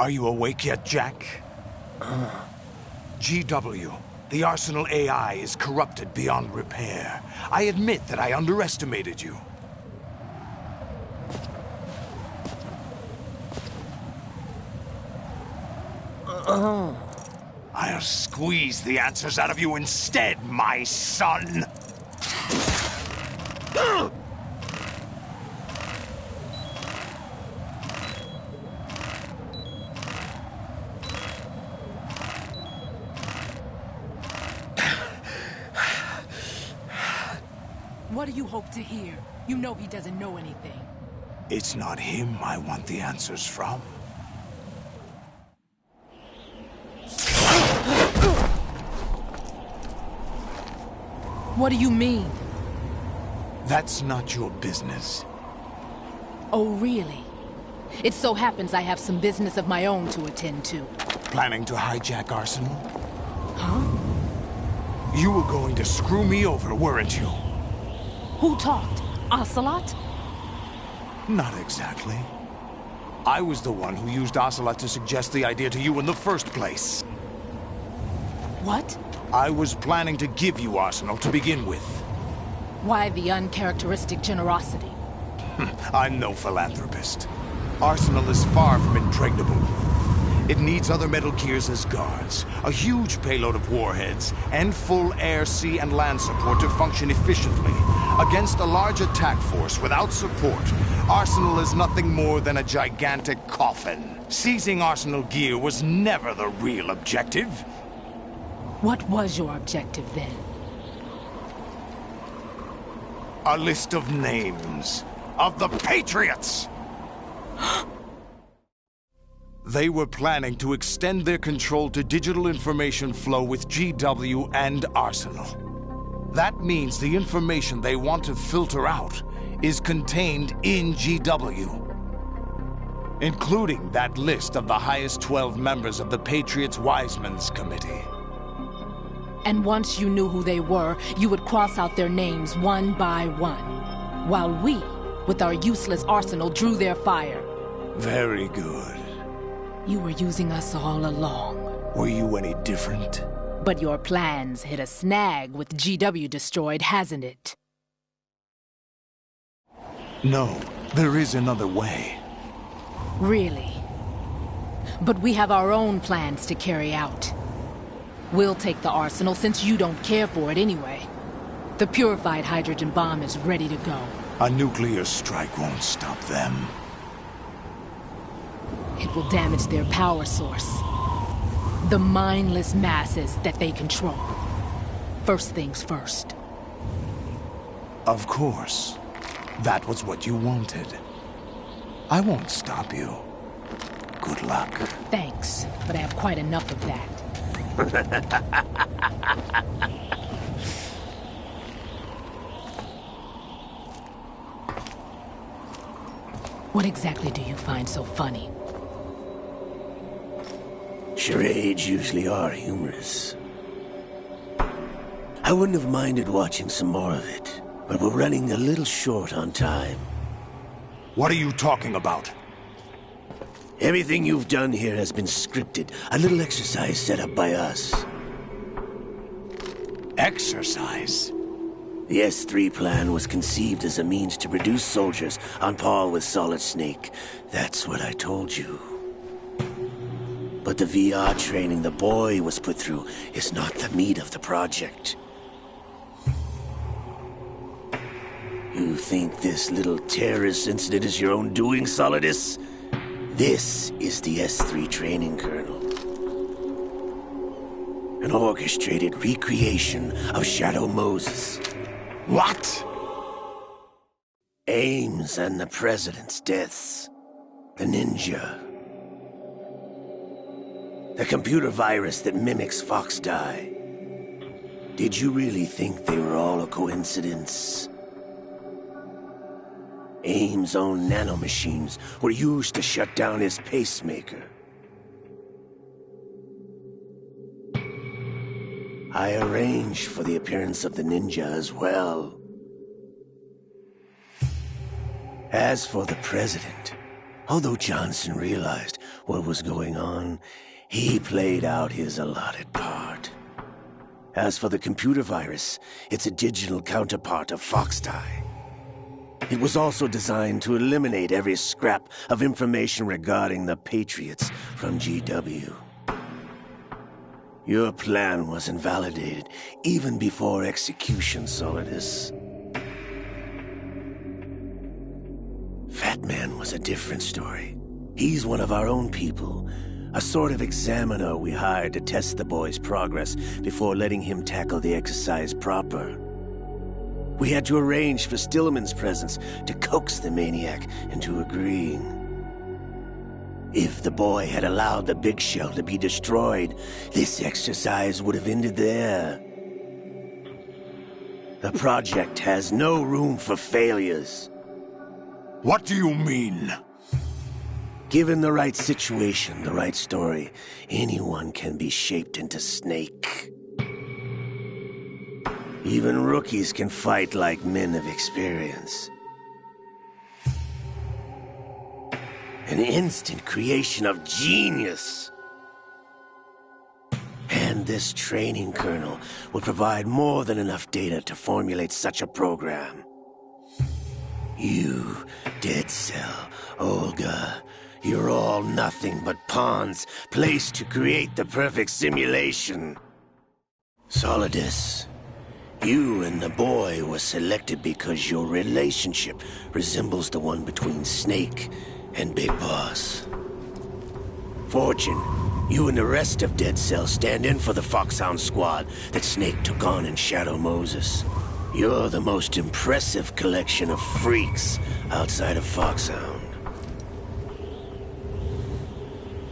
Are you awake yet, Jack? GW, the Arsenal AI is corrupted beyond repair. I admit that I underestimated you. I'll squeeze the answers out of you instead, my son! What do you hope to hear? You know he doesn't know anything. It's not him I want the answers from. What do you mean? That's not your business. Oh, really? It so happens I have some business of my own to attend to. Planning to hijack Arsenal? Huh? You were going to screw me over, weren't you? Who talked? Ocelot? Not exactly. I was the one who used Ocelot to suggest the idea to you in the first place. What? I was planning to give you Arsenal to begin with. Why the uncharacteristic generosity? I'm no philanthropist. Arsenal is far from impregnable. It needs other Metal Gears as guards, a huge payload of warheads, and full air, sea, and land support to function efficiently. Against a large attack force without support, Arsenal is nothing more than a gigantic coffin. Seizing Arsenal gear was never the real objective. What was your objective then? A list of names of the Patriots! They were planning to extend their control to digital information flow with GW and Arsenal. That means the information they want to filter out is contained in GW, including that list of the highest 12 members of the Patriots Wiseman's Committee. And once you knew who they were, you would cross out their names one by one, while we, with our useless arsenal, drew their fire. Very good. You were using us all along. Were you any different? But your plans hit a snag with GW destroyed, hasn't it? No, there is another way. Really? But we have our own plans to carry out. We'll take the arsenal since you don't care for it anyway. The purified hydrogen bomb is ready to go. A nuclear strike won't stop them. It will damage their power source. The mindless masses that they control. First things first. Of course. That was what you wanted. I won't stop you. Good luck. Thanks, but I have quite enough of that. What exactly do you find so funny? Charades usually are humorous. I wouldn't have minded watching some more of it, but we're running a little short on time. What are you talking about? Everything you've done here has been scripted, a little exercise set up by us. Exercise? The S3 plan was conceived as a means to produce soldiers on par with Solid Snake. That's what I told you. But the VR training the boy was put through is not the meat of the project. You think this little terrorist incident is your own doing, Solidus? This is the S3 training kernel. An orchestrated recreation of Shadow Moses. What? Ames and the President's deaths. The ninja. The computer virus that mimics Foxdie. Did you really think they were all a coincidence? Ames' own nanomachines were used to shut down his pacemaker. I arranged for the appearance of the ninja as well. As for the President, Although Johnson realized what was going on, he played out his allotted part. As for the computer virus, it's a digital counterpart of Foxdie. It was also designed to eliminate every scrap of information regarding the Patriots from GW. Your plan was invalidated even before execution, Solidus. Fat Man was a different story. He's one of our own people, a sort of examiner we hired to test the boy's progress before letting him tackle the exercise proper. We had to arrange for Stillman's presence to coax the maniac into agreeing. If the boy had allowed the big shell to be destroyed, this exercise would have ended there. The project has no room for failures. What do you mean? Given the right situation, the right story, anyone can be shaped into Snake. Even rookies can fight like men of experience. An instant creation of genius. And this training kernel would provide more than enough data to formulate such a program. You, Dead Cell, Olga, you're all nothing but pawns placed to create the perfect simulation. Solidus, you and the boy were selected because your relationship resembles the one between Snake and Big Boss. Fortune, you and the rest of Dead Cell stand in for the Foxhound squad that Snake took on in Shadow Moses. You're the most impressive collection of freaks outside of Foxhound.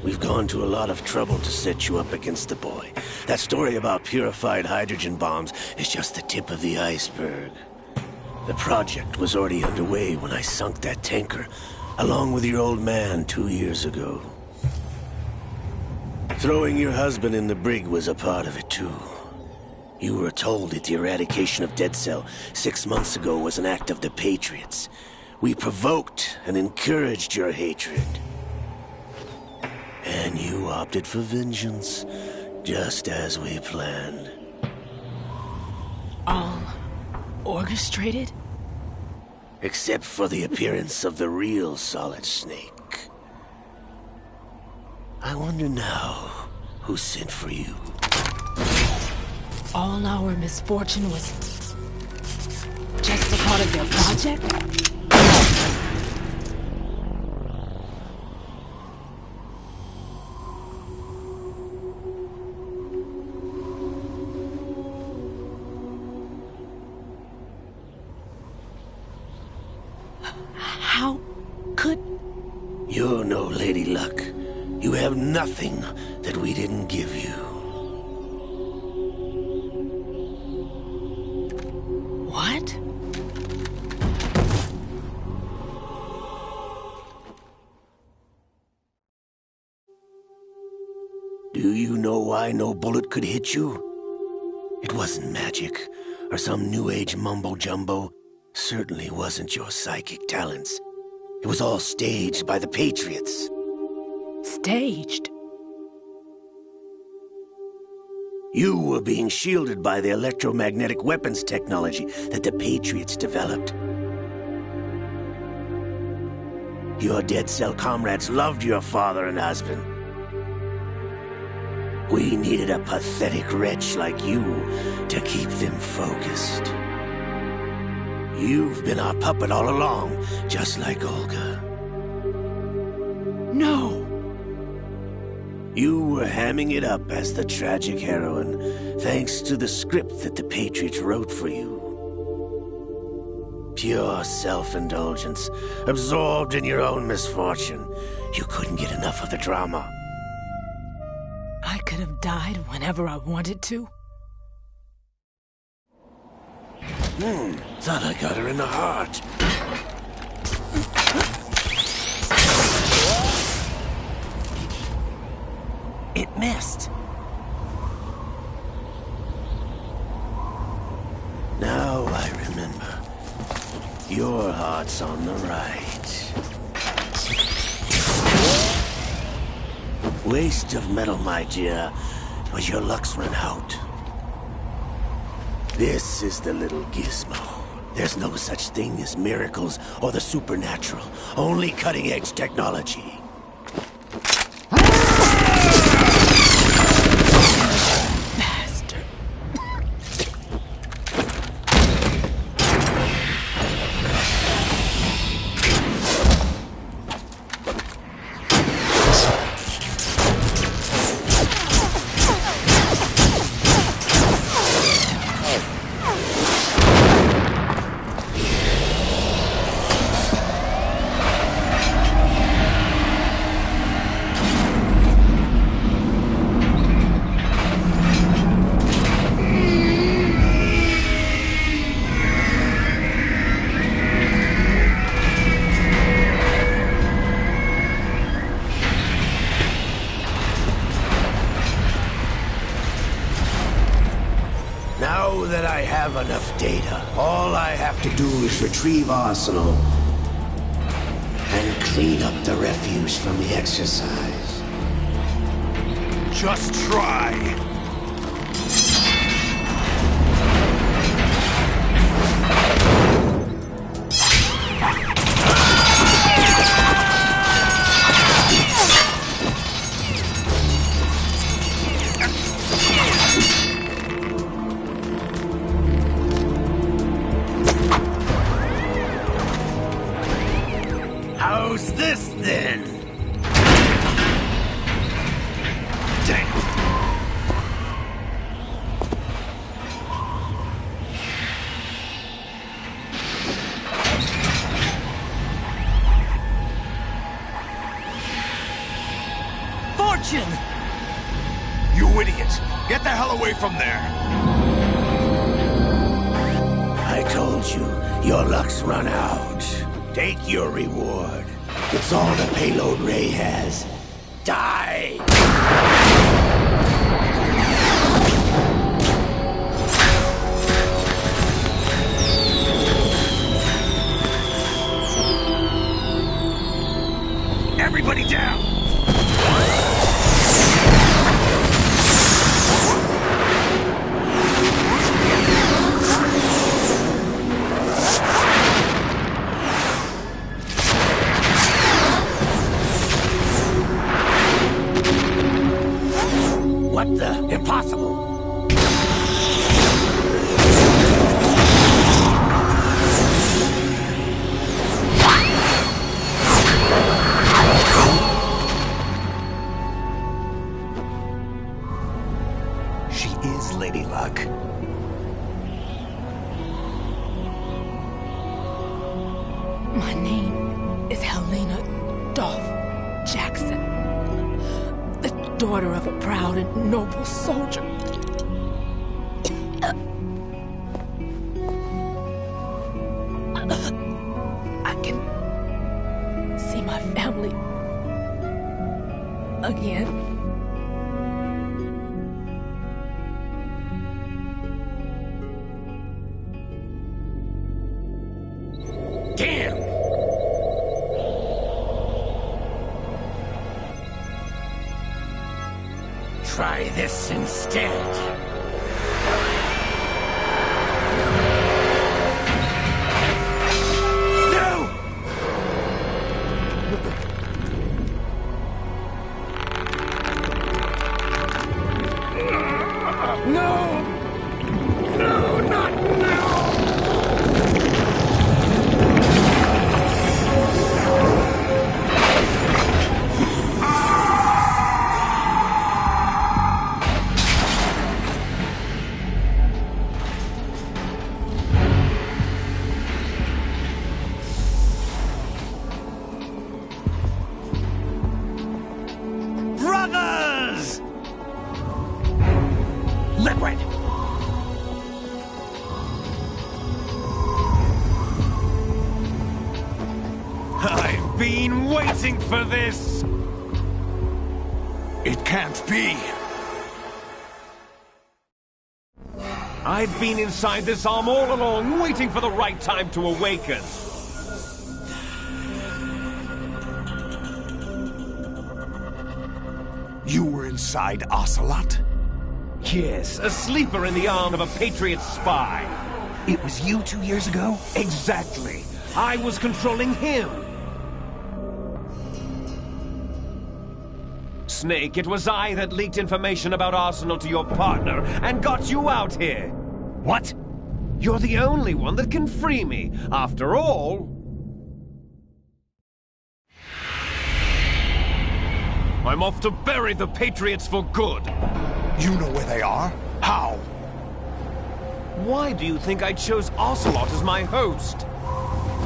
We've gone to a lot of trouble to set you up against the boy. That story about purified hydrogen bombs is just the tip of the iceberg. The project was already underway when I sunk that tanker, along with your old man 2 years ago. Throwing your husband in the brig was a part of it too. You were told that the eradication of Dead Cell 6 months ago was an act of the Patriots. We provoked and encouraged your hatred. And you opted for vengeance, just as we planned. All orchestrated? Except for the appearance of the real Solid Snake. I wonder now who sent for you. All our misfortune was just a part of their project? How could... You're no Lady Luck. You have nothing that we didn't give you. What? Do you know why no bullet could hit you? It wasn't magic, or some new age mumbo-jumbo. Certainly wasn't your psychic talents. It was all staged by the Patriots. Staged? You were being shielded by the electromagnetic weapons technology that the Patriots developed. Your Dead Cell comrades loved your father and husband. We needed a pathetic wretch like you to keep them focused. You've been our puppet all along, just like Olga. No! You were hamming it up as the tragic heroine, thanks to the script that the Patriots wrote for you. Pure self-indulgence, absorbed in your own misfortune. You couldn't get enough of the drama. I could have died whenever I wanted to. Thought I got her in the heart. It missed. Now I remember. Your heart's on the right. Waste of metal, my dear, but your luck's run out. This is the little gizmo. There's no such thing as miracles or the supernatural, only cutting-edge technology. Bastard. Now that I have enough data, all I have to do is retrieve Arsenal and clean up the refuse from the exercise. Just try. How's this then? Damn. Fortune! You idiot! Get the hell away from there! I told you, your luck's run out. Take your reward. It's all the payload Ray has. Die! Everybody down! What the? Impossible! She is Lady Luck. My name is Helena Dolph Jackson, the daughter of a proud and noble soldier. I can see my family again. Damn! Try this instead. No! No, not now! Brothers! Liquid! I've been waiting for this! It can't be! I've been inside this arm all along, waiting for the right time to awaken. You were inside Ocelot? Yes, a sleeper in the arm of a Patriot spy. It was you 2 years ago? Exactly. I was controlling him. Snake, it was I that leaked information about Arsenal to your partner and got you out here. What? You're the only one that can free me. After all... I'm off to bury the Patriots for good. You know where they are? How? Why do you think I chose Ocelot as my host?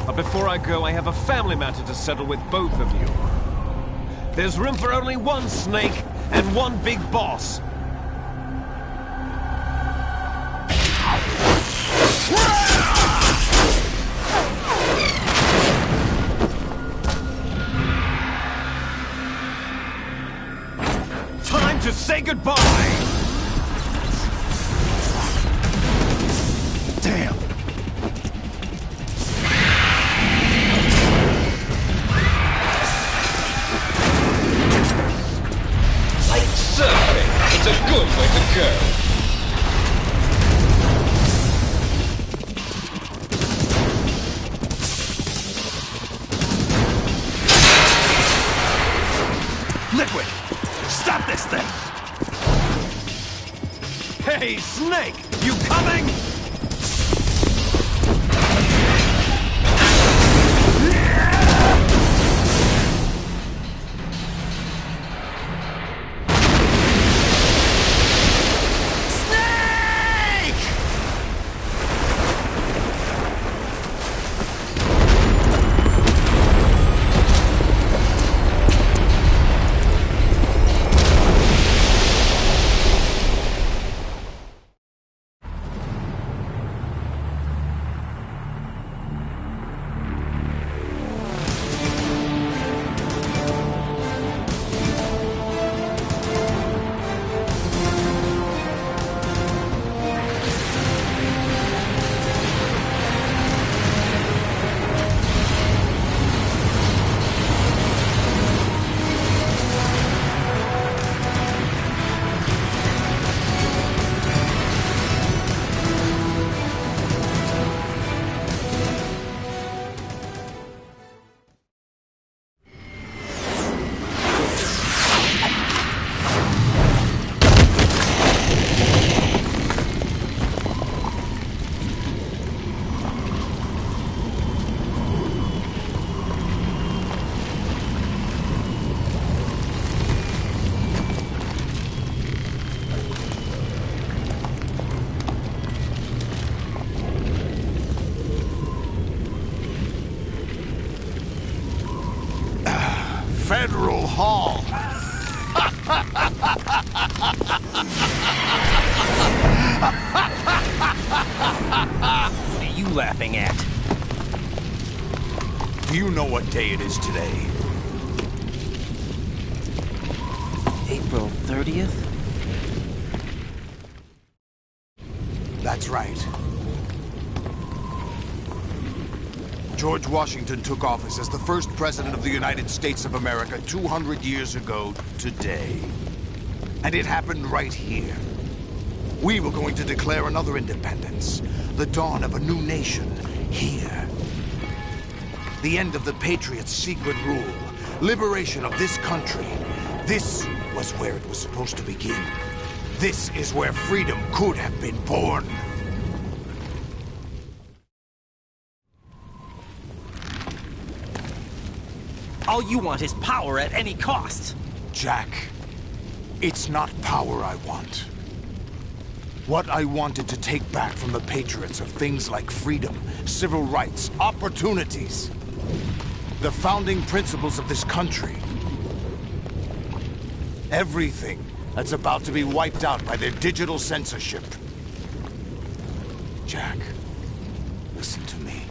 But before I go, I have a family matter to settle with both of you. There's room for only one Snake and one big boss. Time to say goodbye! Damn! Like surfing, it's a good way to go. Liquid! Stop this thing! Hey, Snake! You coming? Federal Hall. What are you laughing at? Do you know what day it is today? April 30th? That's right. George Washington took office as the first president of the United States of America 200 years ago today. And it happened right here. We were going to declare another independence, the dawn of a new nation, here. The end of the Patriots' secret rule, liberation of this country. This was where it was supposed to begin. This is where freedom could have been born. All you want is power at any cost. Jack, it's not power I want. What I wanted to take back from the Patriots are things like freedom, civil rights, opportunities. The founding principles of this country. Everything that's about to be wiped out by their digital censorship. Jack, listen to me.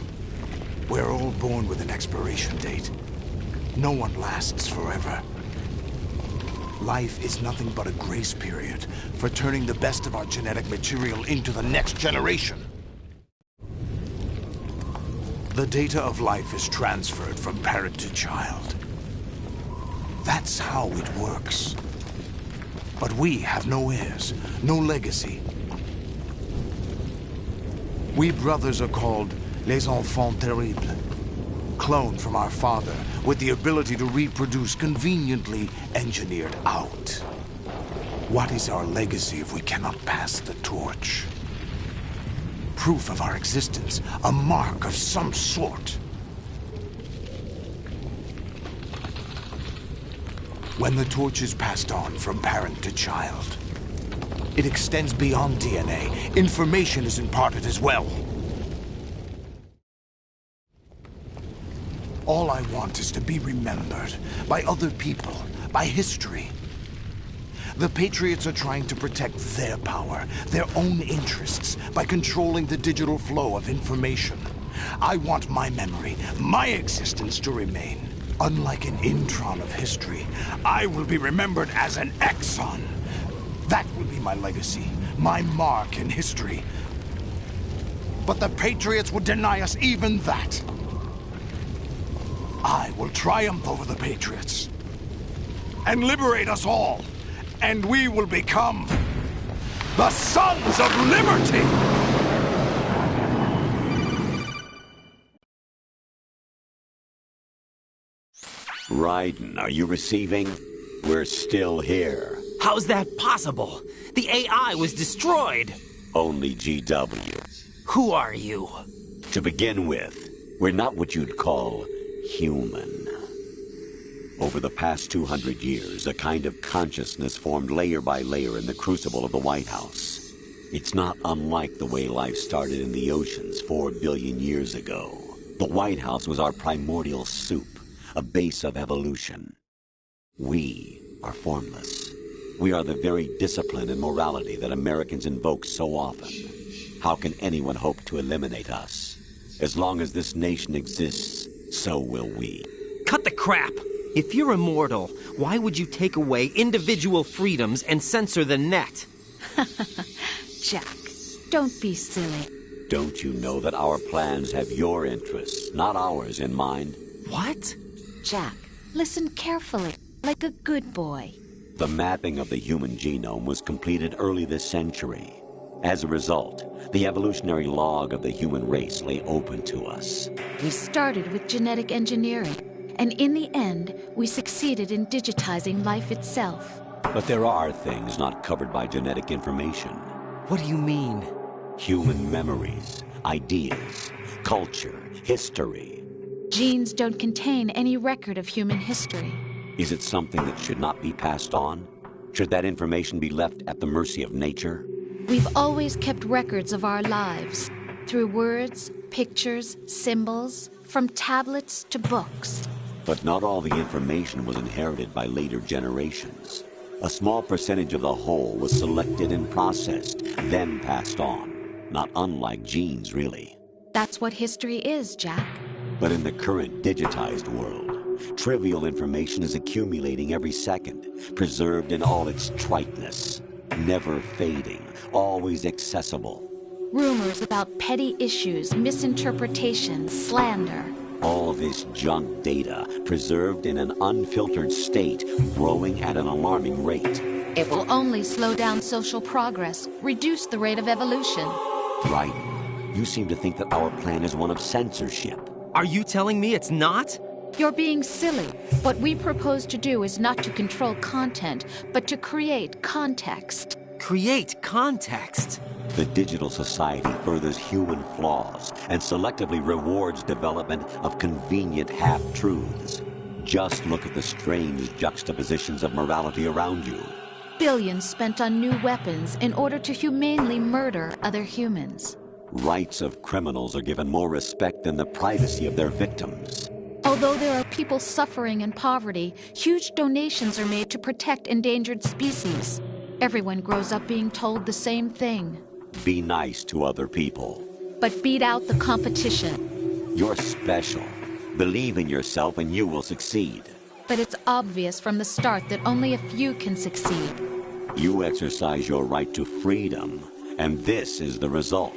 We're all born with an expiration date. No one lasts forever. Life is nothing but a grace period for turning the best of our genetic material into the next generation. The data of life is transferred from parent to child. That's how it works. But we have no heirs, no legacy. We brothers are called Les Enfants Terribles. Cloned from our father, with the ability to reproduce conveniently engineered out. What is our legacy if we cannot pass the torch? Proof of our existence, a mark of some sort. When the torch is passed on from parent to child, it extends beyond DNA. Information is imparted as well. All I want is to be remembered by other people, by history. The Patriots are trying to protect their power, their own interests, by controlling the digital flow of information. I want my memory, my existence to remain. Unlike an intron of history, I will be remembered as an exon. That will be my legacy, my mark in history. But the Patriots would deny us even that. I will triumph over the Patriots and liberate us all, and we will become the Sons of Liberty! Raiden, are you receiving? We're still here. How's that possible? The AI was destroyed. Only GW. Who are you? To begin with, we're not what you'd call human. Over the past 200 years, a kind of consciousness formed layer by layer in the crucible of the White House. It's not unlike the way life started in the oceans 4 billion years ago. The White House was our primordial soup, a base of evolution. We are formless. We are the very discipline and morality that Americans invoke so often. How can anyone hope to eliminate us? As long as this nation exists, so will we. Cut the crap! If you're immortal, why would you take away individual freedoms and censor the net? Jack, don't be silly. Don't you know that our plans have your interests, not ours, in mind? What? Jack, listen carefully, like a good boy. The mapping of the human genome was completed early this century. As a result, the evolutionary log of the human race lay open to us. We started with genetic engineering, and in the end, we succeeded in digitizing life itself. But there are things not covered by genetic information. What do you mean? Human memories, ideas, culture, history. Genes don't contain any record of human history. Is it something that should not be passed on? Should that information be left at the mercy of nature? We've always kept records of our lives, through words, pictures, symbols, from tablets to books. But not all the information was inherited by later generations. A small percentage of the whole was selected and processed, then passed on. Not unlike genes, really. That's what history is, Jack. But in the current digitized world, trivial information is accumulating every second, preserved in all its triteness. Never fading, always accessible. Rumors about petty issues, misinterpretations, slander. All this junk data, preserved in an unfiltered state, growing at an alarming rate. It will only slow down social progress, reduce the rate of evolution. Right. You seem to think that our plan is one of censorship. Are you telling me it's not? You're being silly. What we propose to do is not to control content, but to create context. Create context? The digital society furthers human flaws and selectively rewards development of convenient half-truths. Just look at the strange juxtapositions of morality around you. Billions spent on new weapons in order to humanely murder other humans. Rights of criminals are given more respect than the privacy of their victims. Although there are people suffering in poverty, huge donations are made to protect endangered species. Everyone grows up being told the same thing. Be nice to other people. But beat out the competition. You're special. Believe in yourself and you will succeed. But it's obvious from the start that only a few can succeed. You exercise your right to freedom, and this is the result.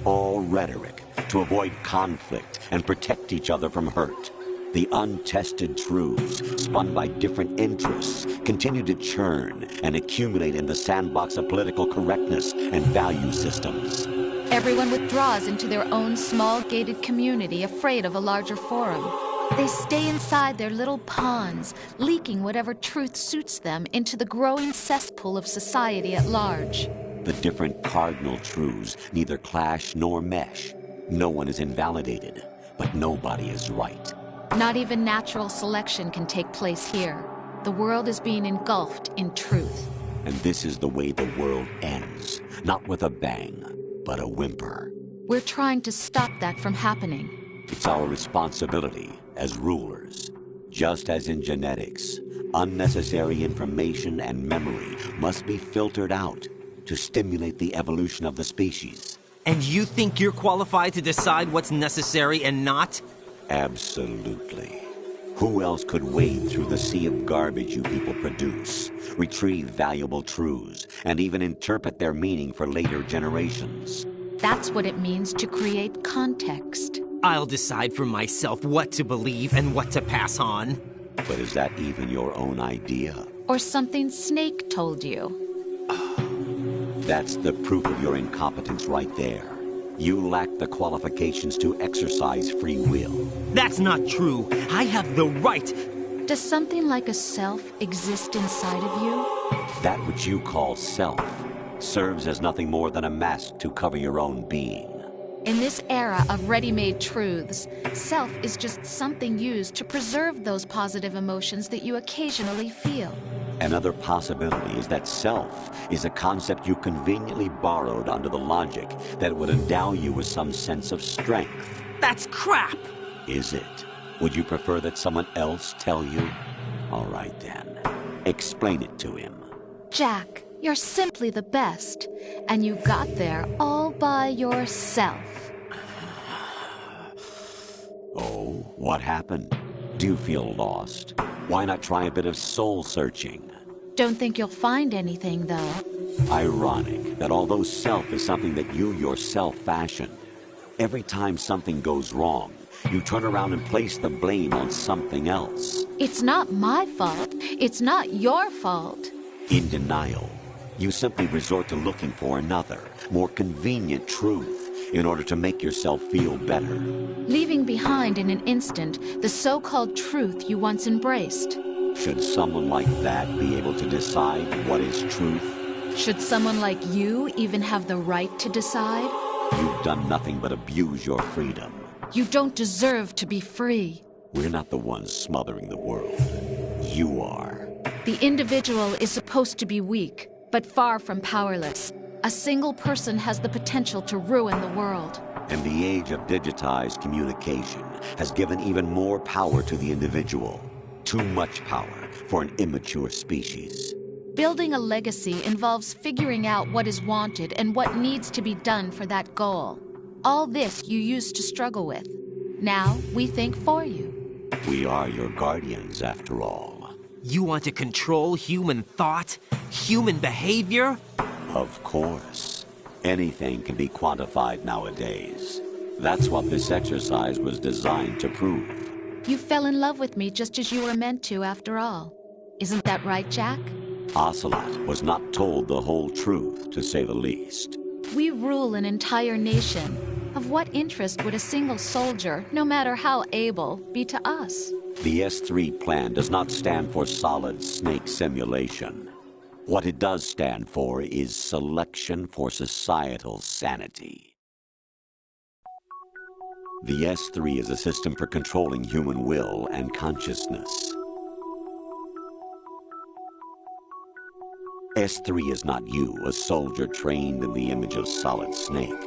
All rhetoric to avoid conflict and protect each other from hurt. The untested truths, spun by different interests, continue to churn and accumulate in the sandbox of political correctness and value systems. Everyone withdraws into their own small gated community, afraid of a larger forum. They stay inside their little ponds, leaking whatever truth suits them into the growing cesspool of society at large. The different cardinal truths neither clash nor mesh. No one is invalidated, but nobody is right. Not even natural selection can take place here. The world is being engulfed in truth. And this is the way the world ends. Not with a bang, but a whimper. We're trying to stop that from happening. It's our responsibility as rulers. Just as in genetics, unnecessary information and memory must be filtered out to stimulate the evolution of the species. And you think you're qualified to decide what's necessary and not? Absolutely. Who else could wade through the sea of garbage you people produce, retrieve valuable truths, and even interpret their meaning for later generations? That's what it means to create context. I'll decide for myself what to believe and what to pass on. But is that even your own idea? Or something Snake told you? That's the proof of your incompetence right there. You lack the qualifications to exercise free will. That's not true. I have the right. Does something like a self exist inside of you? That which you call self serves as nothing more than a mask to cover your own being. In this era of ready-made truths, self is just something used to preserve those positive emotions that you occasionally feel. Another possibility is that self is a concept you conveniently borrowed under the logic that would endow you with some sense of strength. That's crap! Is it? Would you prefer that someone else tell you? All right then. Explain it to him. Jack, you're simply the best, and you got there all by yourself. Oh, what happened? Do you feel lost? Why not try a bit of soul-searching? Don't think you'll find anything, though. Ironic that although self is something that you yourself fashioned, every time something goes wrong, you turn around and place the blame on something else. It's not my fault. It's not your fault. In denial, you simply resort to looking for another, more convenient truth in order to make yourself feel better. Leaving behind in an instant the so-called truth you once embraced. Should someone like that be able to decide what is truth? Should someone like you even have the right to decide? You've done nothing but abuse your freedom. You don't deserve to be free. We're not the ones smothering the world. You are. The individual is supposed to be weak, but far from powerless. A single person has the potential to ruin the world. And the age of digitized communication has given even more power to the individual. Too much power for an immature species. Building a legacy involves figuring out what is wanted and what needs to be done for that goal. All this you used to struggle with. Now we think for you. We are your guardians, after all. You want to control human thought? Human behavior? Of course. Anything can be quantified nowadays. That's what this exercise was designed to prove. You fell in love with me just as you were meant to, after all. Isn't that right, Jack? Ocelot was not told the whole truth, to say the least. We rule an entire nation. Of what interest would a single soldier, no matter how able, be to us? The S3 plan does not stand for Solid Snake simulation. What it does stand for is selection for societal sanity. The S3 is a system for controlling human will and consciousness. S3 is not you, a soldier trained in the image of Solid Snake.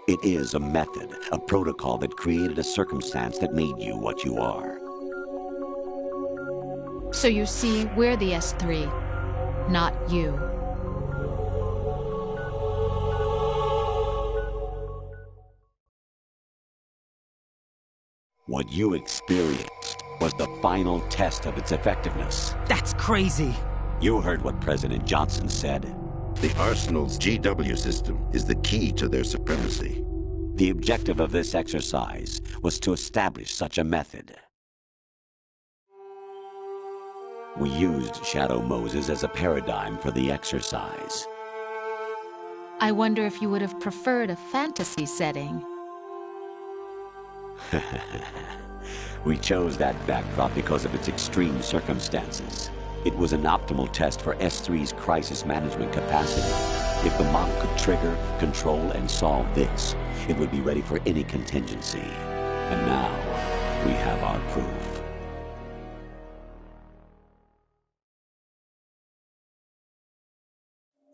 It is a method, a protocol that created a circumstance that made you what you are. So you see, we're the S3, not you. What you experienced was the final test of its effectiveness. That's crazy. You heard what President Johnson said. The Arsenal's GW system is the key to their supremacy. The objective of this exercise was to establish such a method. We used Shadow Moses as a paradigm for the exercise. I wonder if you would have preferred a fantasy setting. We chose that backdrop because of its extreme circumstances. It was an optimal test for S3's crisis management capacity. If the model could trigger, control, and solve this, it would be ready for any contingency. And now, we have our proof.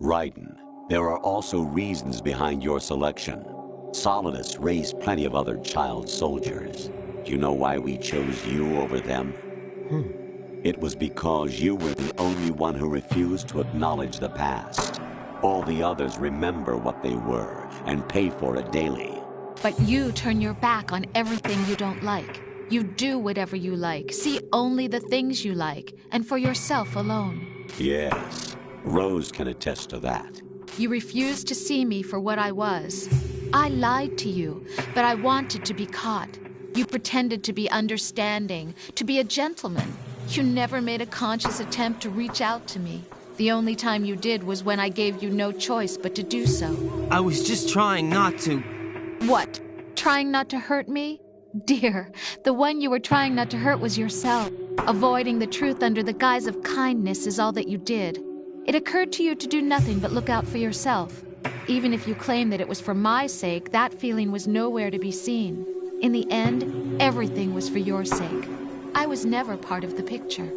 Raiden, there are also reasons behind your selection. Solidus raised plenty of other child soldiers. Do you know why we chose you over them? It was because you were the only one who refused to acknowledge the past. All the others remember what they were and pay for it daily. But you turn your back on everything you don't like. You do whatever you like, see only the things you like, and for yourself alone. Yes, Rose can attest to that. You refused to see me for what I was. I lied to you, but I wanted to be caught. You pretended to be understanding, to be a gentleman. You never made a conscious attempt to reach out to me. The only time you did was when I gave you no choice but to do so. I was just trying not to... What? Trying not to hurt me? Dear, the one you were trying not to hurt was yourself. Avoiding the truth under the guise of kindness is all that you did. It occurred to you to do nothing but look out for yourself. Even if you claim that it was for my sake, that feeling was nowhere to be seen. In the end, everything was for your sake. I was never part of the picture.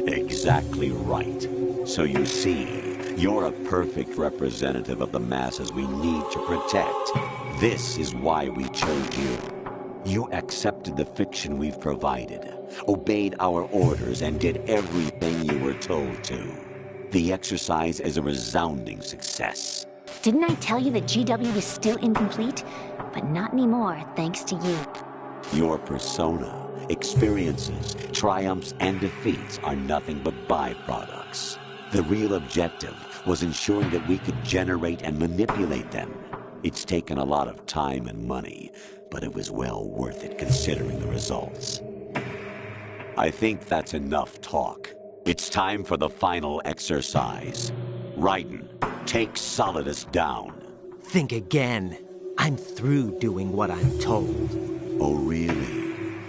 Exactly right. So you see, you're a perfect representative of the masses we need to protect. This is why we chose you. You accepted the fiction we've provided, obeyed our orders, and did everything you were told to. The exercise is a resounding success. Didn't I tell you that GW was still incomplete? But not anymore, thanks to you. Your persona, experiences, triumphs, and defeats are nothing but byproducts. The real objective was ensuring that we could generate and manipulate them. It's taken a lot of time and money, but it was well worth it considering the results. I think that's enough talk. It's time for the final exercise. Raiden, take Solidus down. Think again. I'm through doing what I'm told. Oh, really?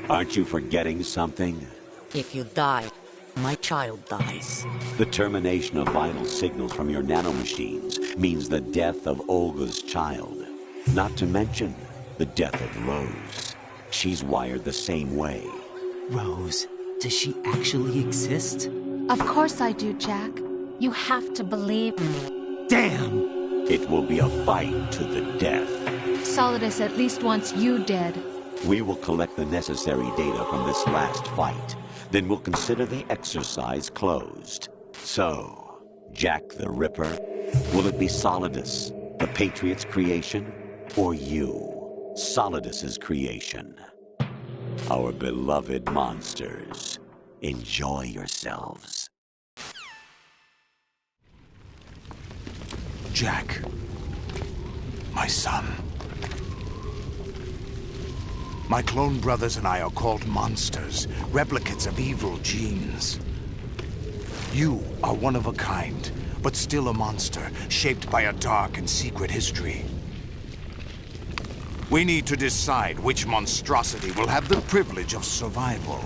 Aren't you forgetting something? If you die, my child dies. The termination of vital signals from your nanomachines means the death of Olga's child. Not to mention the death of Rose. She's wired the same way. Rose, does she actually exist? Of course I do, Jack. You have to believe me. Damn! It will be a fight to the death. Solidus at least wants you dead. We will collect the necessary data from this last fight. Then we'll consider the exercise closed. So, Jack the Ripper, will it be Solidus, the Patriot's creation, or you, Solidus's creation? Our beloved monsters, enjoy yourselves. Jack, my son. My clone brothers and I are called monsters, replicates of evil genes. You are one of a kind, but still a monster, shaped by a dark and secret history. We need to decide which monstrosity will have the privilege of survival.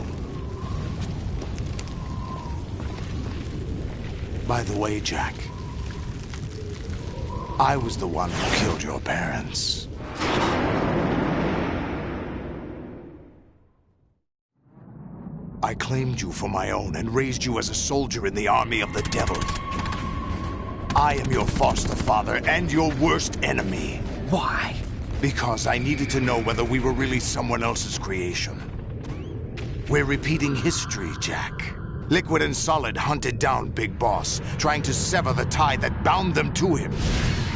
By the way, Jack, I was the one who killed your parents. I claimed you for my own and raised you as a soldier in the army of the devil. I am your foster father and your worst enemy. Why? Because I needed to know whether we were really someone else's creation. We're repeating history, Jack. Liquid and Solid hunted down Big Boss, trying to sever the tie that bound them to him.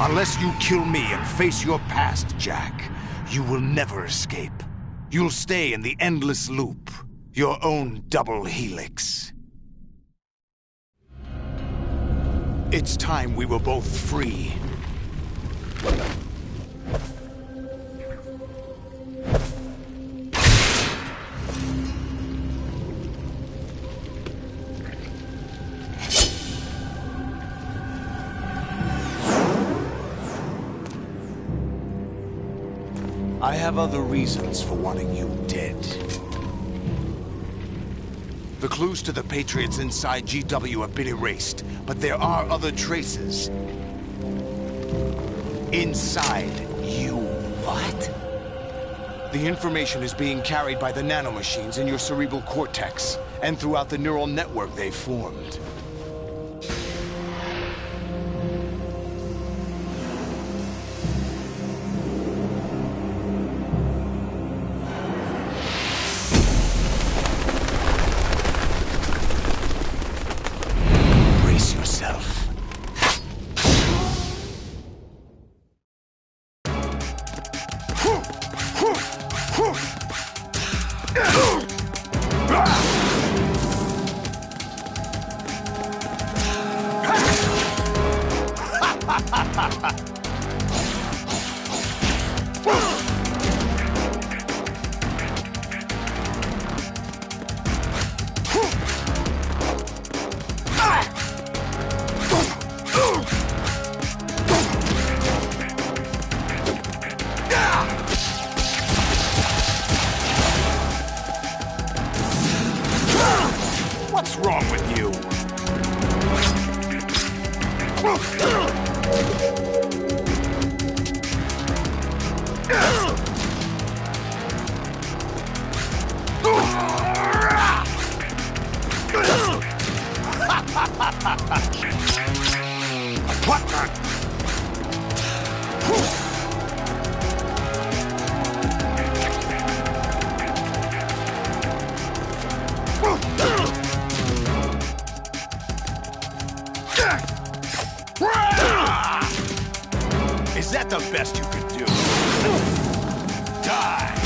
Unless you kill me and face your past, Jack, you will never escape. You'll stay in the endless loop, your own double helix. It's time we were both free. I have other reasons for wanting you dead. The clues to the Patriots inside GW have been erased, but there are other traces. Inside you. What? The information is being carried by the nanomachines in your cerebral cortex, and throughout the neural network they've formed. Brace yourself. What's wrong with you? Is that the best you could do? Die!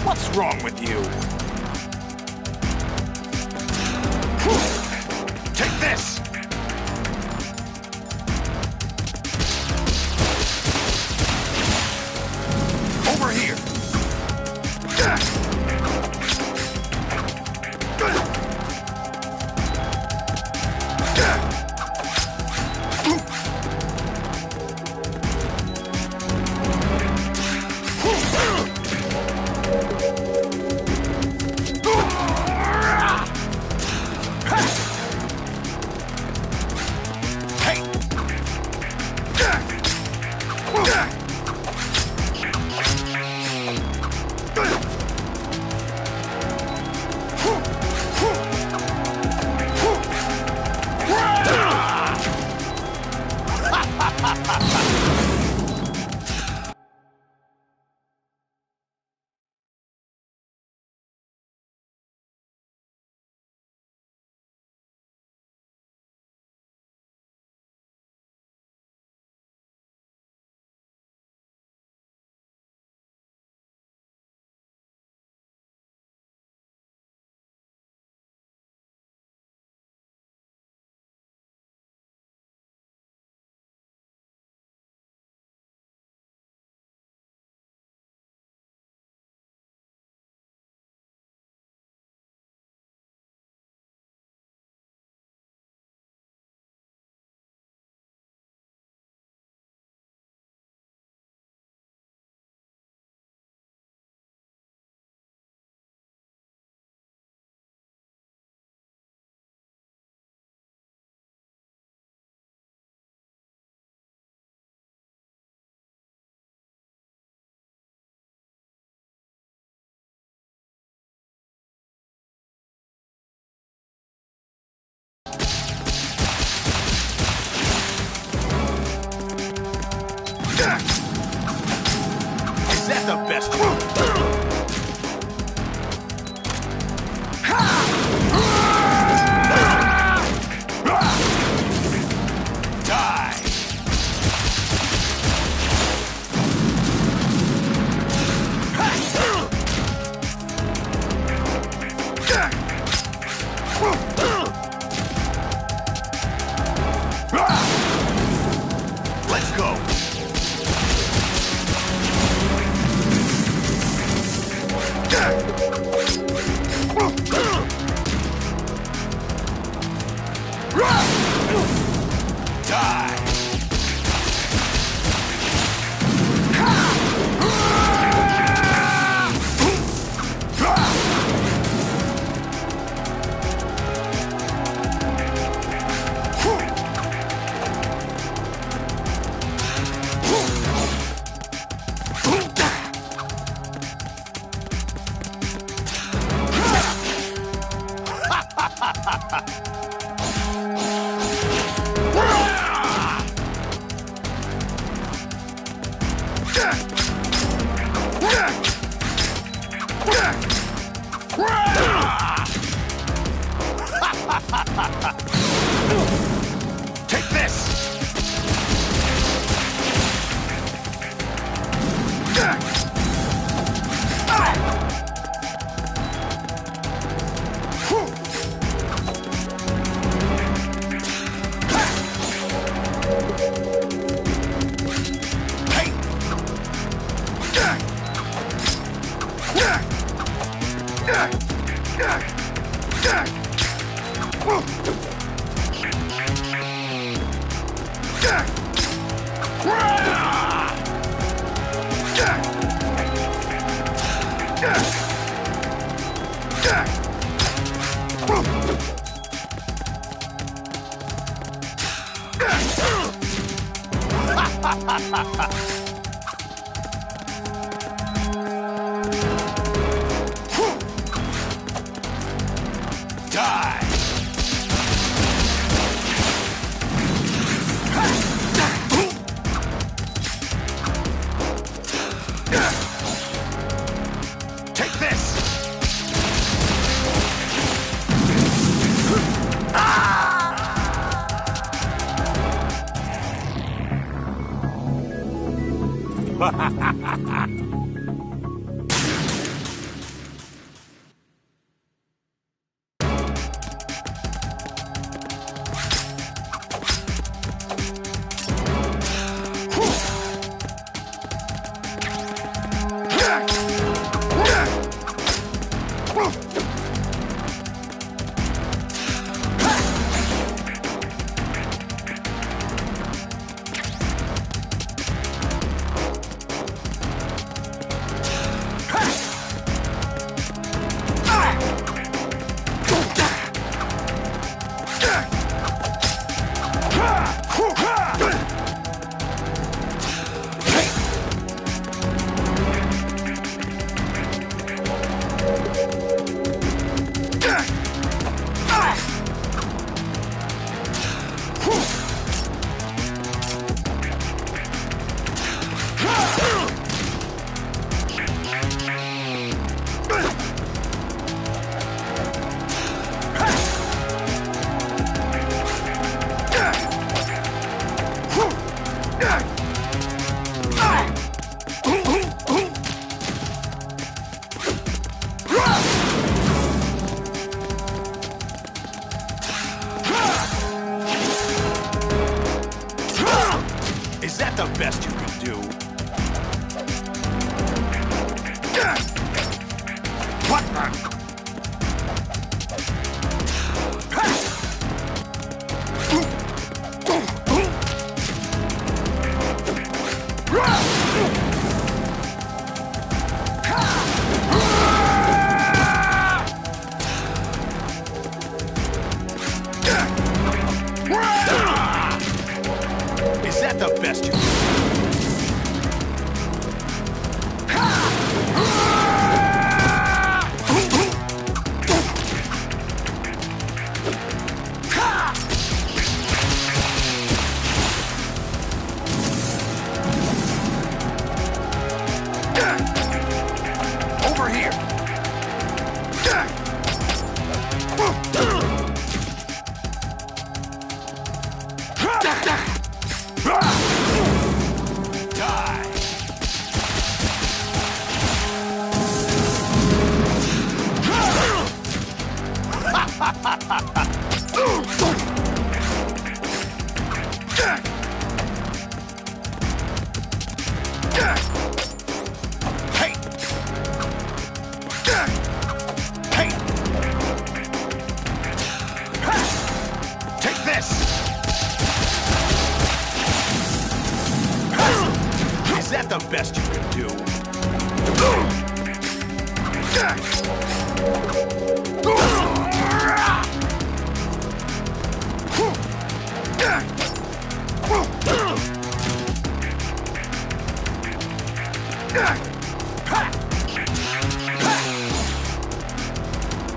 What's wrong with you? Take this! Take this! Is that the best you can do? What the? Is that the best you can do? Over here! Is that the best you can do?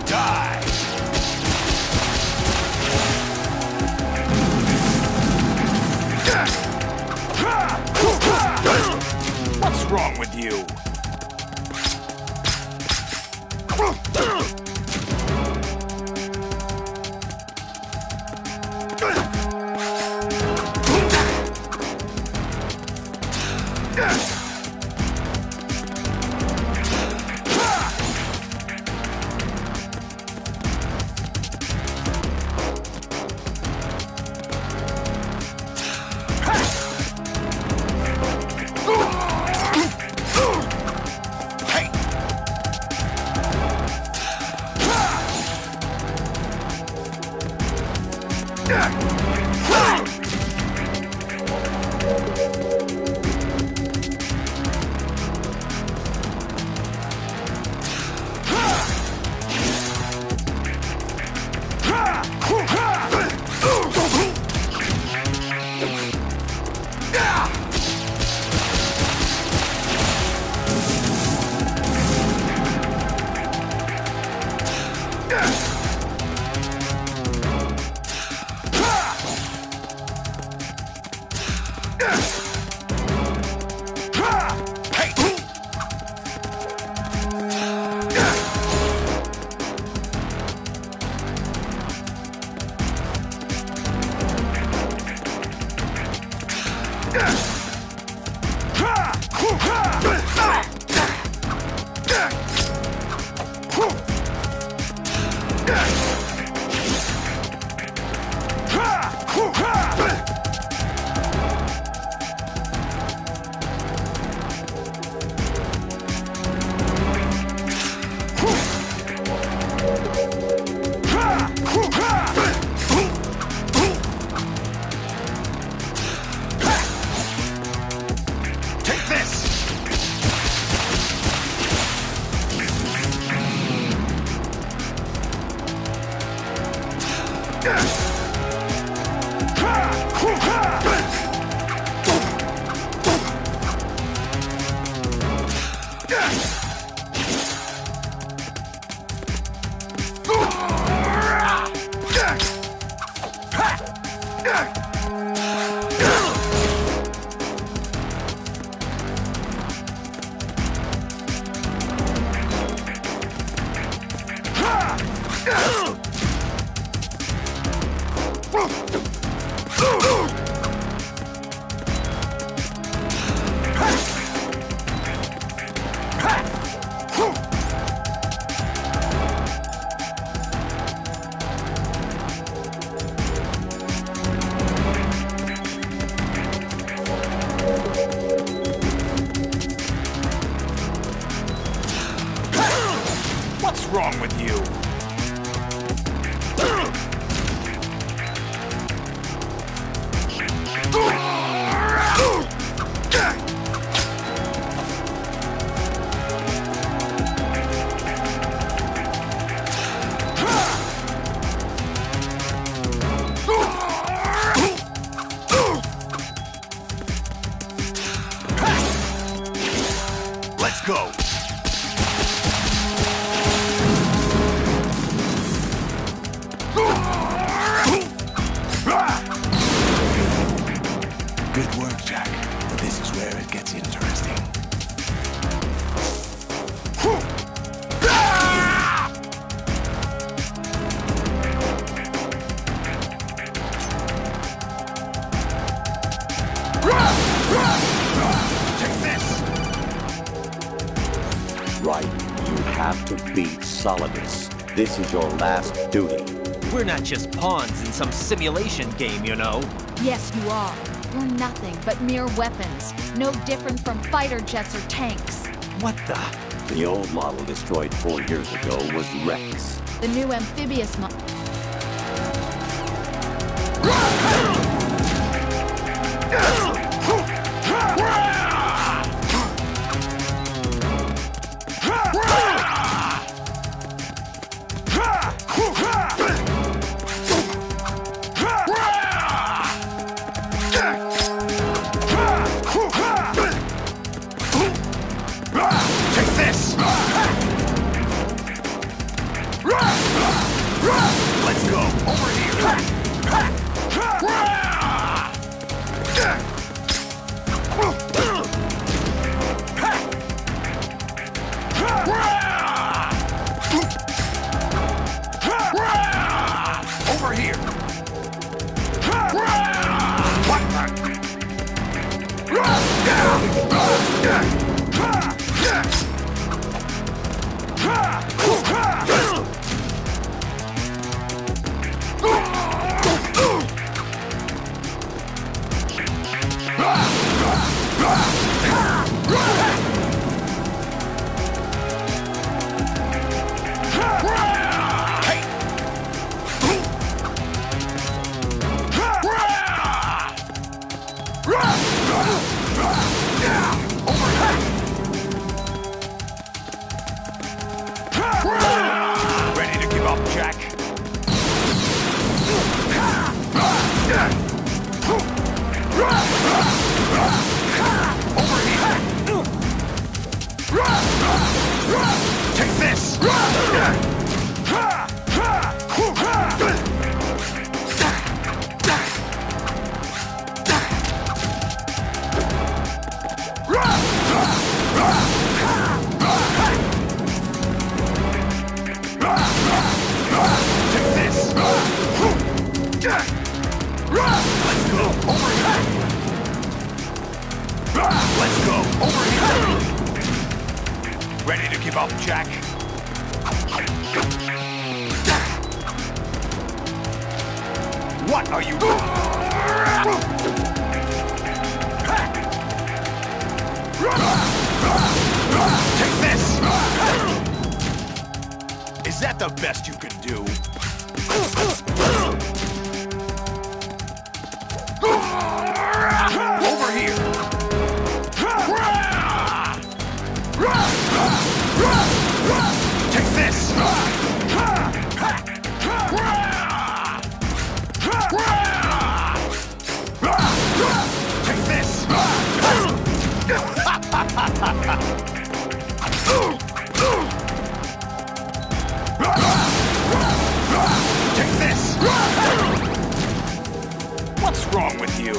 Die! What's wrong with you? What's wrong with you? Let's go. Good work, Jack. This is where it gets interesting. Take this! Right. You have to beat Solidus. This is your last duty. We're not just pawns in some simulation game, you know. Yes, you are. You're nothing but mere weapons. No different from fighter jets or tanks. What the? The old model destroyed 4 years ago was Rex. The new amphibious model. Take this! Let's go! Over here! Over here! Jack. Over here. Take this. Let's go over here. Let's go over here. Ready to give up, Jack? What are you doing? Take this! Is that the best you can do? Over here! Take this! Take this! Take this! What's wrong with you?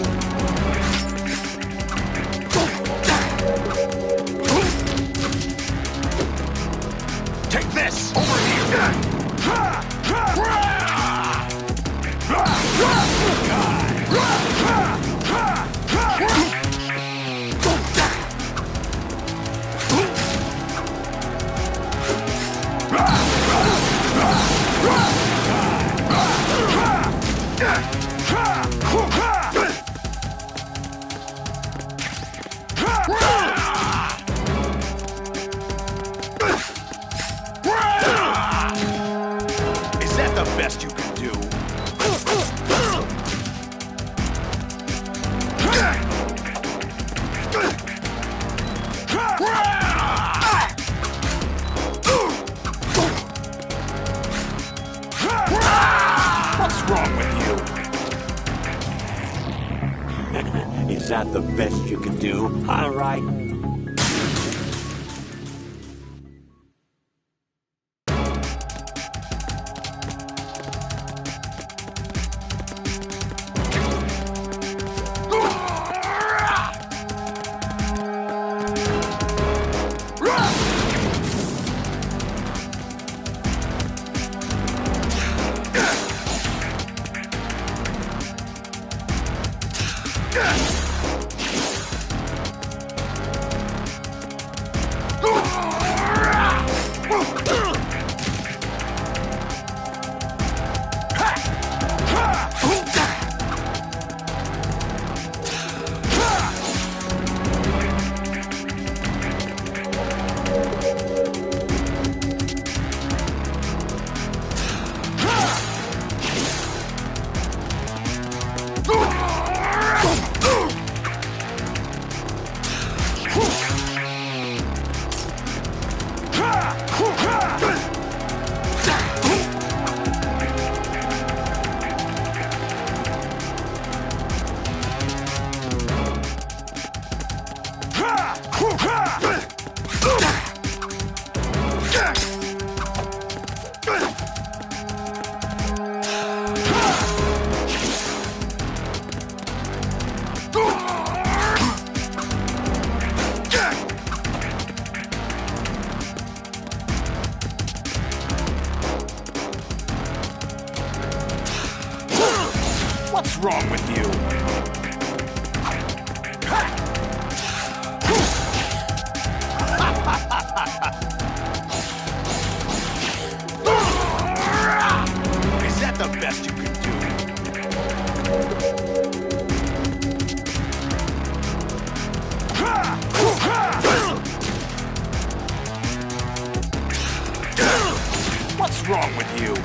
Take this! Over here! Is that the best you can do? What's wrong with you? Is that the best you can do? All right. What's wrong with you? Is that the best you can do? What's wrong with you?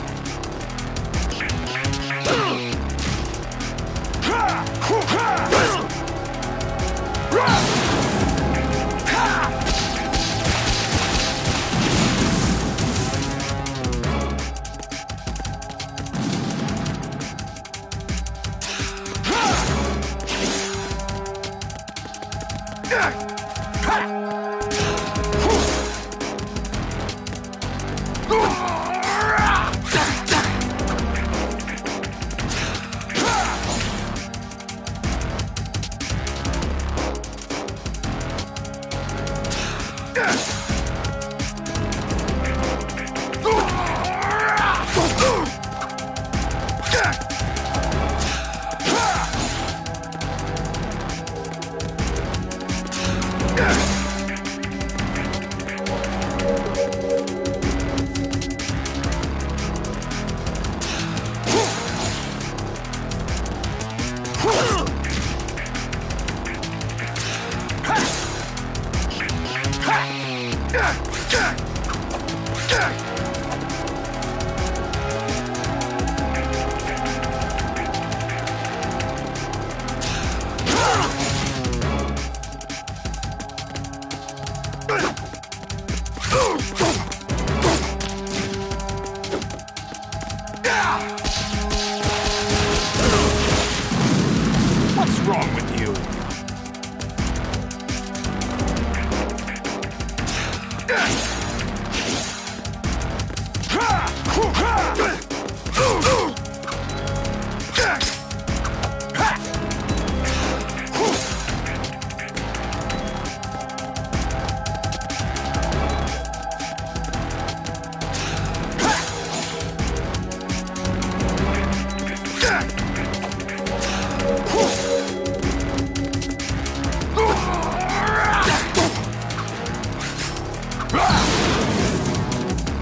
What's wrong with you?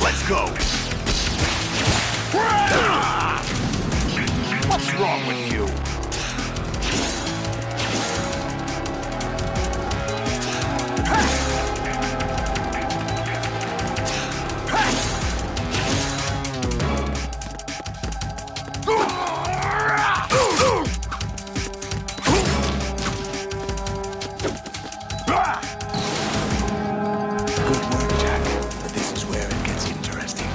Let's go. What's wrong with you? Good work, Jack. But this is where it gets interesting.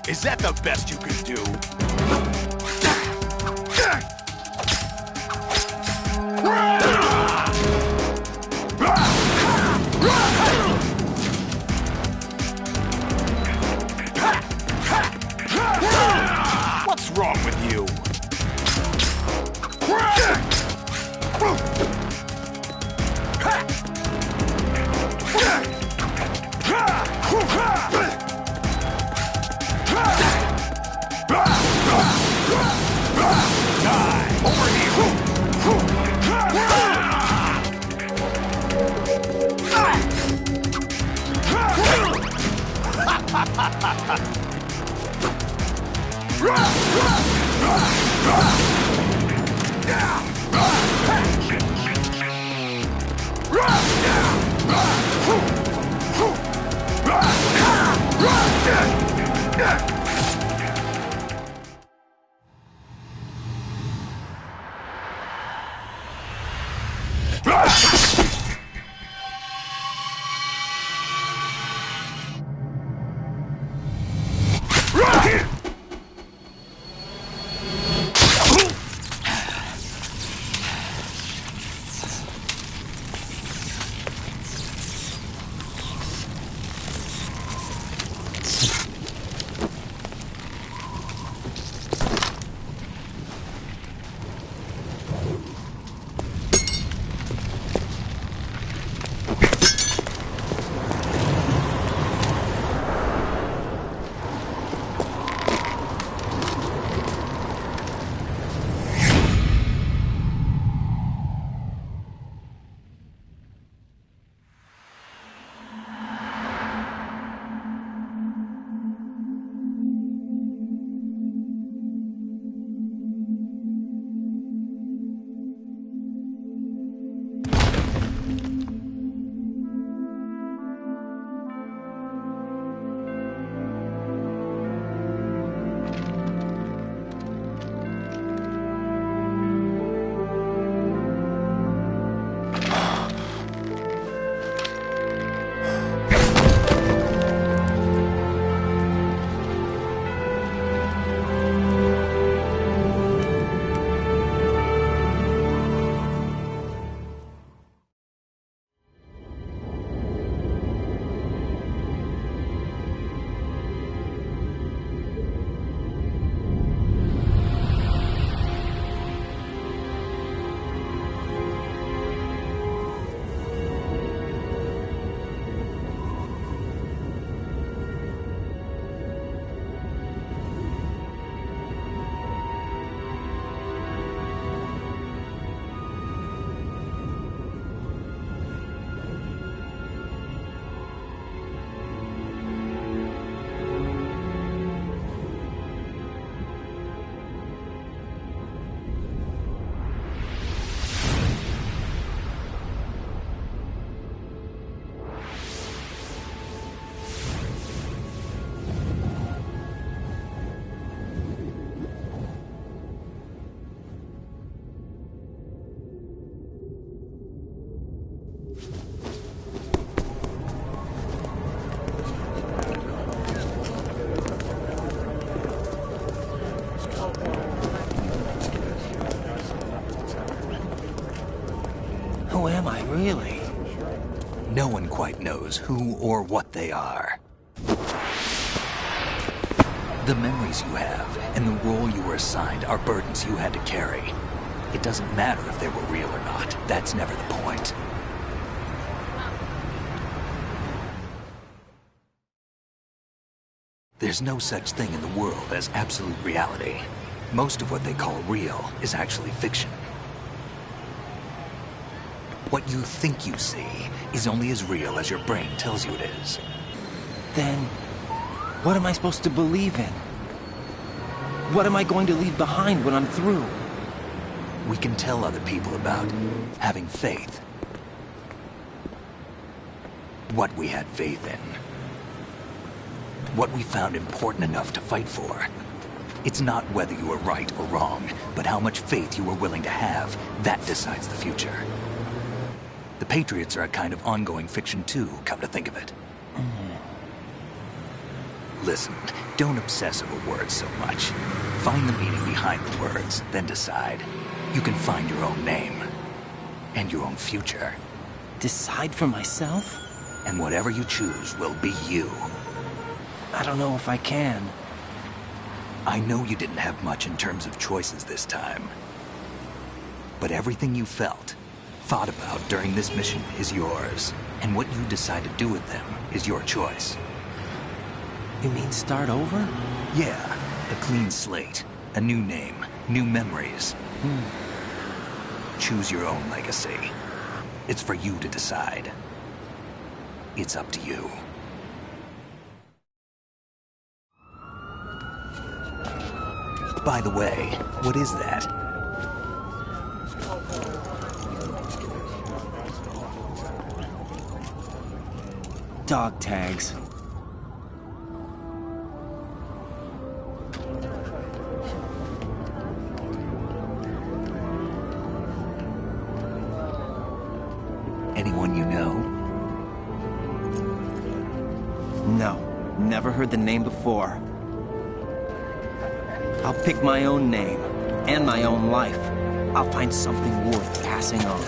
Is that the best you can do? What's wrong with you? quite knows who or what they are. The memories you have and the role you were assigned are burdens you had to carry. It doesn't matter if they were real or not. That's never the point. There's no such thing in the world as absolute reality. Most of what they call real is actually fiction. What you think you see is only as real as your brain tells you it is. Then, what am I supposed to believe in? What am I going to leave behind when I'm through? We can tell other people about having faith. What we had faith in. What we found important enough to fight for. It's not whether you were right or wrong, but how much faith you were willing to have. That decides the future. The Patriots are a kind of ongoing fiction too, come to think of it. Listen, don't obsess over words so much. Find the meaning behind the words, then decide. You can find your own name. And your own future. Decide for myself? And whatever you choose will be you. I don't know if I can. I know you didn't have much in terms of choices this time. But everything you felt, thought about during this mission is yours. And what you decide to do with them is your choice. You mean start over? Yeah, a clean slate, a new name, new memories. Choose your own legacy. It's for you to decide. It's up to you. By the way, what is that? Dog tags. Anyone you know? No, never heard the name before. I'll pick my own name, and my own life. I'll find something worth passing on.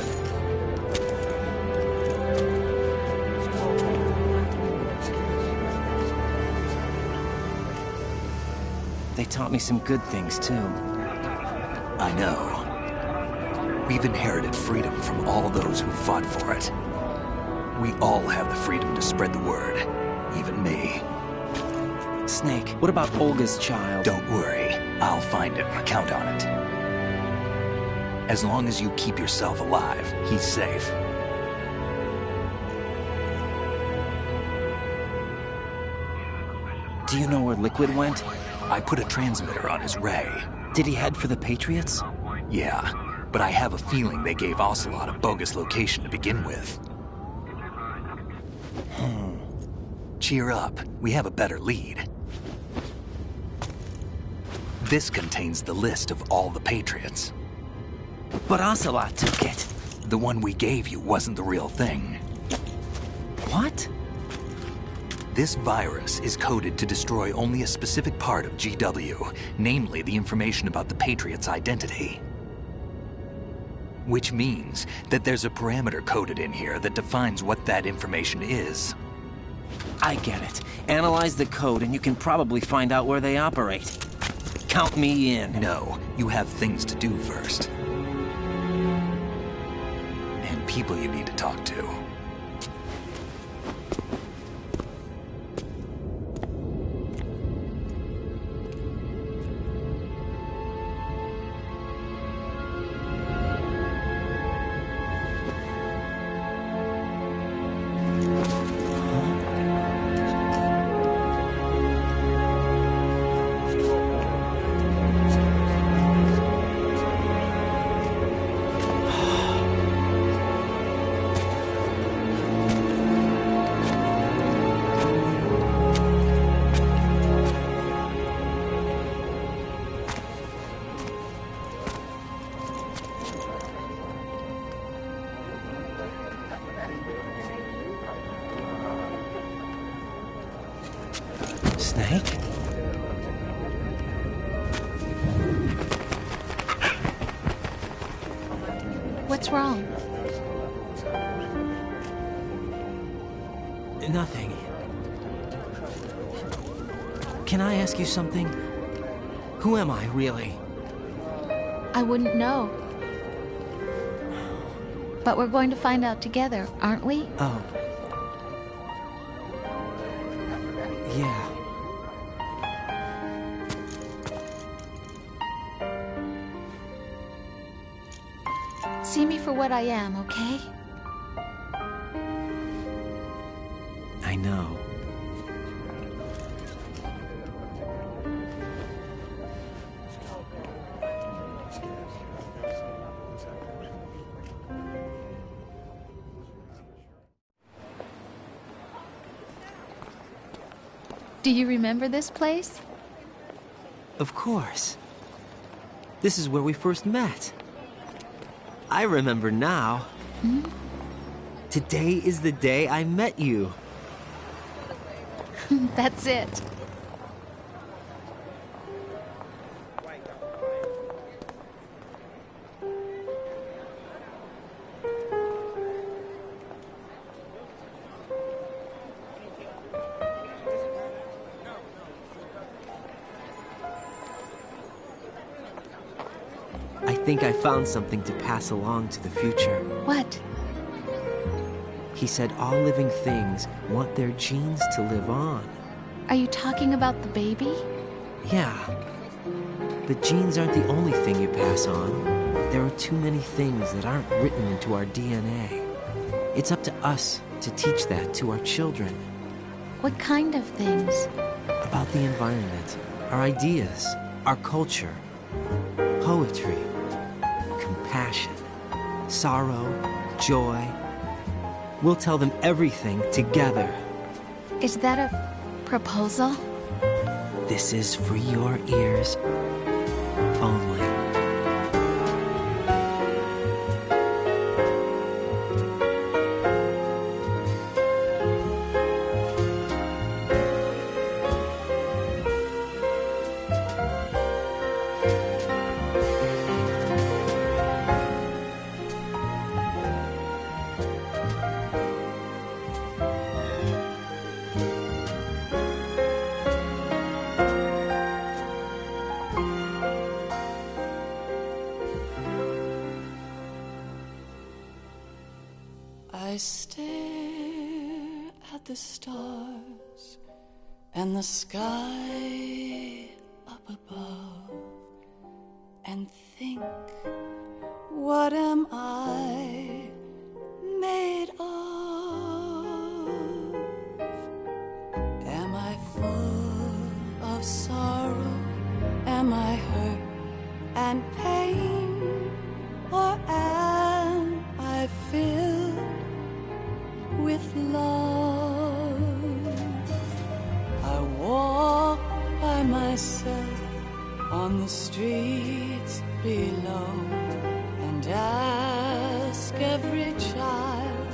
They taught me some good things, too. I know. We've inherited freedom from all those who fought for it. We all have the freedom to spread the word, even me. Snake, what about Olga's child? Don't worry. I'll find him. Count on it. As long as you keep yourself alive, he's safe. Do you know where Liquid went? I put a transmitter on his ray. Did he head for the Patriots? Yeah, but I have a feeling they gave Ocelot a bogus location to begin with. Cheer up. We have a better lead. This contains the list of all the Patriots. But Ocelot took it. The one we gave you wasn't the real thing. What? This virus is coded to destroy only a specific part of GW, namely the information about the Patriots' identity. Which means that there's a parameter coded in here that defines what that information is. I get it. Analyze the code and you can probably find out where they operate. Count me in. No, you have things to do first. And people you need to talk to. Snake? What's wrong? Nothing. Can I ask you something? Who am I, really? I wouldn't know. But we're going to find out together, aren't we? Oh. Yeah. See me for what I am, okay? I know. Do you remember this place? Of course. This is where we first met. I remember now. Hmm? Today is the day I met you. That's it. I think I found something to pass along to the future. What? He said all living things want their genes to live on. Are you talking about the baby? Yeah. But genes aren't the only thing you pass on. There are too many things that aren't written into our DNA. It's up to us to teach that to our children. What kind of things? About the environment, our ideas, our culture, poetry, compassion, sorrow, joy. We'll tell them everything together. Is that a proposal? This is for your ears only. I stare at the stars and the sky up above and think, what am I made of? Am I full of sorrow? Am I hurt and pain? Or am I filled with love? I walk by myself on the streets below and ask every child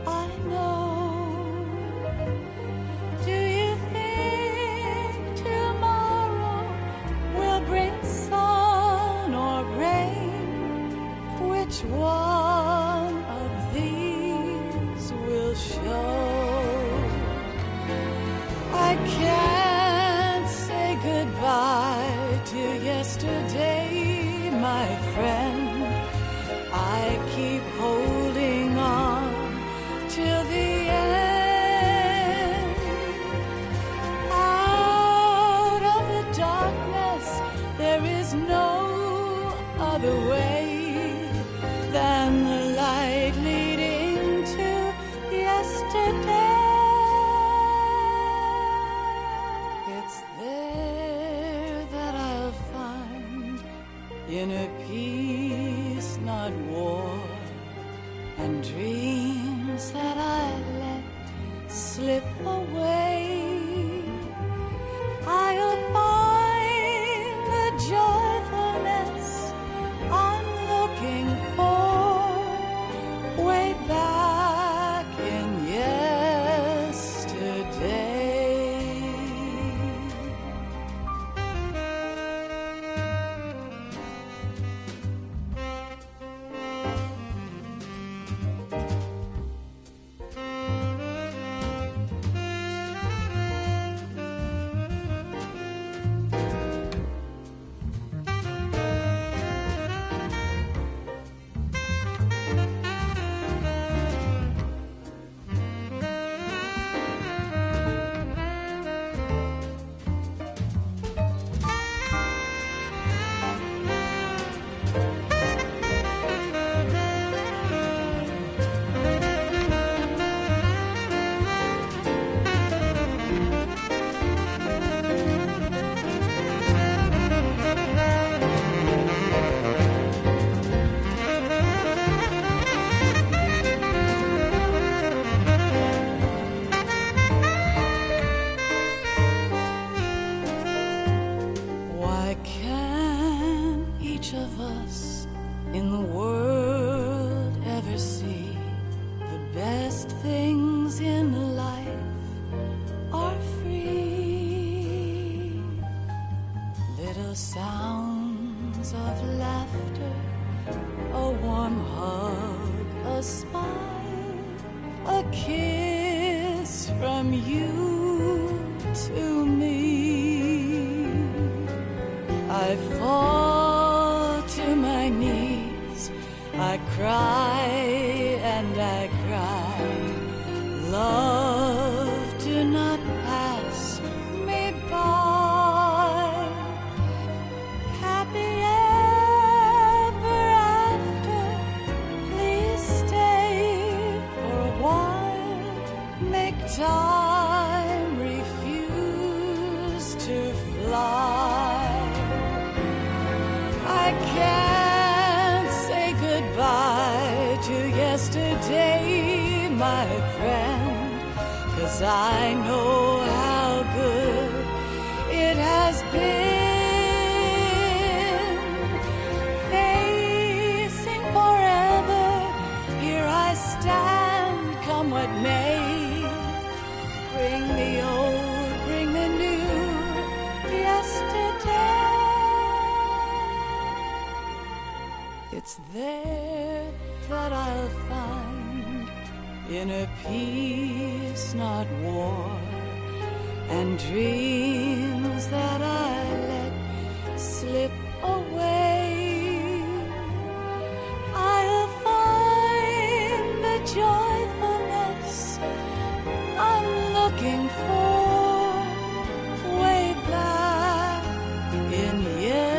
I know, do you think tomorrow will bring sun or rain? Which one of these will show? I can't say goodbye to yesterday, my friend. I keep holding on till the end. Out of the darkness, there is no other way than the light leading to yesterday. It's there that I'll find inner peace, not war, and dreams that I let slip away. I'll find the joyfulness I'm looking for way back in yesterday. from you to me. I fall to my knees, I cry and I cry. Love, do not pass me by. Happy ever after, please stay for a while. Make time refuse to fly. I can't say goodbye to yesterday, my friend, 'cause I know how good it has been. Facing forever, here I stand, come what may. Bring the old, bring the new, yesterday. It's there that I'll find inner peace, not war, and dreams that I let slip away. I'll find the joyfulness I'm looking for way back in yesterday.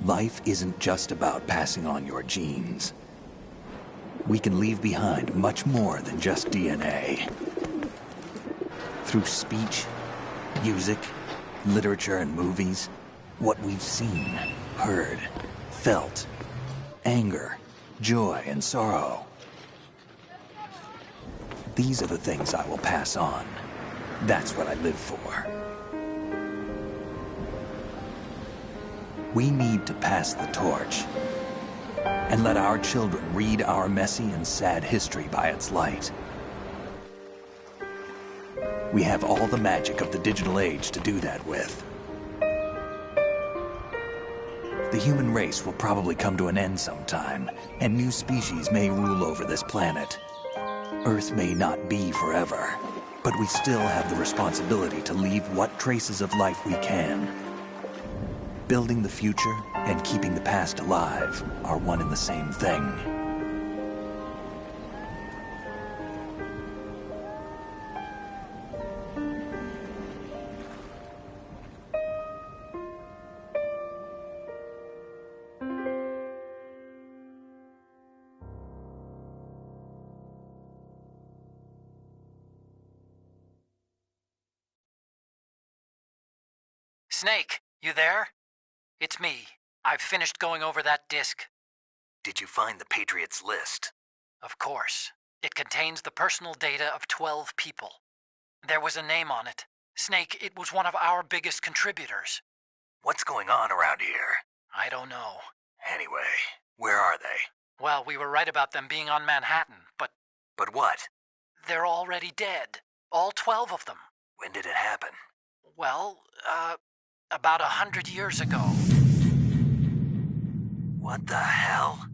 Life isn't just about passing on your genes. We can leave behind much more than just DNA. Through speech, music, literature, and movies, what we've seen, heard, felt, anger, joy, and sorrow. These are the things I will pass on. That's what I live for. We need to pass the torch and let our children read our messy and sad history by its light. We have all the magic of the digital age to do that with. The human race will probably come to an end sometime, and new species may rule over this planet. Earth may not be forever, but we still have the responsibility to leave what traces of life we can. Building the future and keeping the past alive are one and the same thing. Snake, you there? It's me. I've finished going over that disk. Did you find the Patriots list? Of course. It contains the personal data of 12 people. There was a name on it. Snake, it was one of our biggest contributors. What's going on around here? I don't know. Anyway, where are they? Well, we were right about them being on Manhattan, but... But what? They're already dead. All 12 of them. When did it happen? Well, about 100 years ago. What the hell?